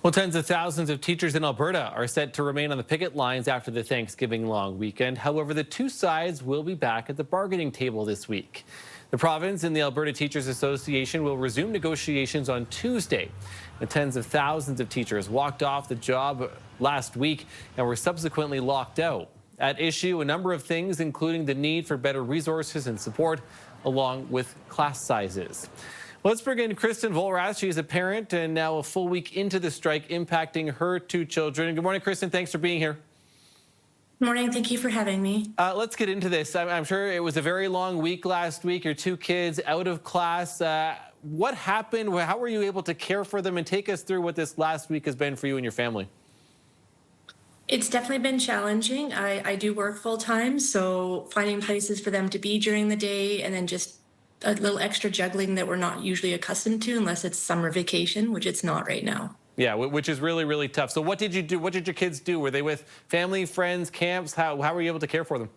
Well, tens of thousands of teachers in Alberta are set to remain on the picket lines after the Thanksgiving long weekend. However, the two sides will be back at the bargaining table this week. The province and the Alberta Teachers Association will resume negotiations on Tuesday. The tens of thousands of teachers walked off the job last week and were subsequently locked out. At issue, a number of things, including the need for better resources and support, along with class sizes. Let's bring in Cristin Vollrath. She's a parent and now a full week into the strike, impacting her two children. Good morning, Cristin. Thanks for being here. Good morning. Thank you for having me. Let's get into this. I'm sure it was a very long week last week. Your two kids out of class. What happened? How were you able to care for them? And take us through what this last week has been for you and your family. It's definitely been challenging. I do work full time, so finding places for them to be during the day and then just a little extra juggling that we're not usually accustomed to unless it's summer vacation, which it's not right now. Yeah, which is really, really tough. So what did you do? What did your kids do? Were they with family, friends, camps? How were you able to care for them?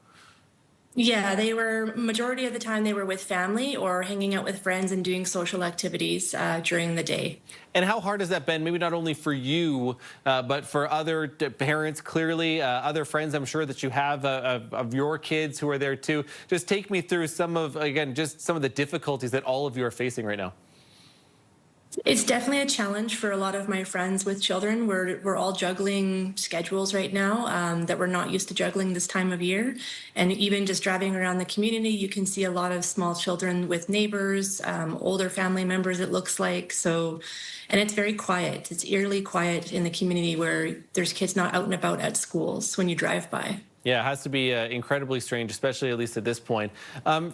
Yeah, they were, majority of the time they were with family or hanging out with friends and doing social activities during the day. And how hard has that been, maybe not only for you, but for other parents, clearly, other friends I'm sure that you have of your kids who are there too? Just take me through some of, again, just some of the difficulties that all of you are facing right now. It's definitely a challenge for a lot of my friends with children. We're all juggling schedules right now that we're not used to juggling this time of year. And even just driving around the community, you can see a lot of small children with neighbors, older family members, it looks like. So, and it's very quiet. It's eerily quiet in the community where there's kids not out and about at schools when you drive by. Yeah, it has to be incredibly strange, especially at least at this point.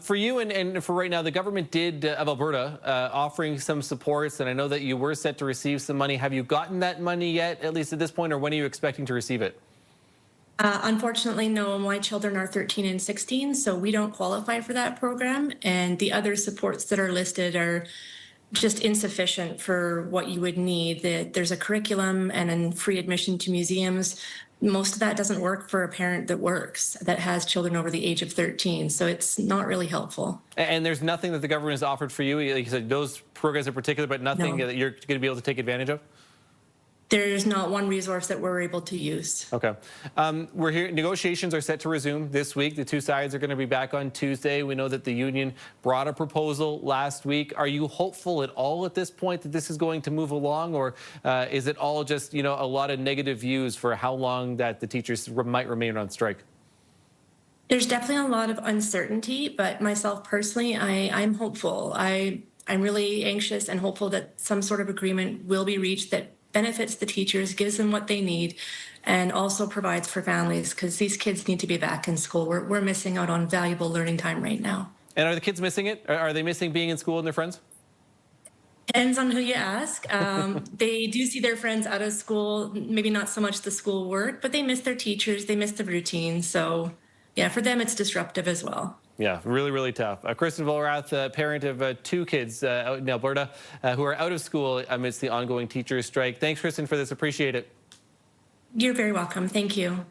For you and for right now, the government of Alberta offering some supports, and I know that you were set to receive some money. Have you gotten that money yet, at least at this point, or when are you expecting to receive it? Unfortunately, no. My children are 13 and 16, so we don't qualify for that program. And the other supports that are listed are just insufficient for what you would need. There's a curriculum and then free admission to museums. Most of that doesn't work for a parent that works, that has children over the age of 13. So it's not really helpful. And there's nothing that the government has offered for you, like you said, those programs in particular, but nothing that you're going to be able to take advantage of? There's not one resource that we're able to use. Okay. We're here. Negotiations are set to resume this week. The two sides are going to be back on Tuesday. We know that the union brought a proposal last week. Are you hopeful at all at this point that this is going to move along, or is it all just, a lot of negative views for how long that the teachers might remain on strike? There's definitely a lot of uncertainty, but myself personally, I'm hopeful. I'm really anxious and hopeful that some sort of agreement will be reached that benefits the teachers, gives them what they need, and also provides for families, because these kids need to be back in school. We're missing out on valuable learning time right now. And are the kids missing it? Are they missing being in school and their friends? Depends on who you ask. They do see their friends out of school, maybe not so much the school work, but they miss their teachers, they miss the routine. So yeah, for them it's disruptive as well. Yeah, really, really tough. Cristin Vollrath, parent of two kids out in Alberta who are out of school amidst the ongoing teachers' strike. Thanks, Cristin, for this. Appreciate it. You're very welcome. Thank you.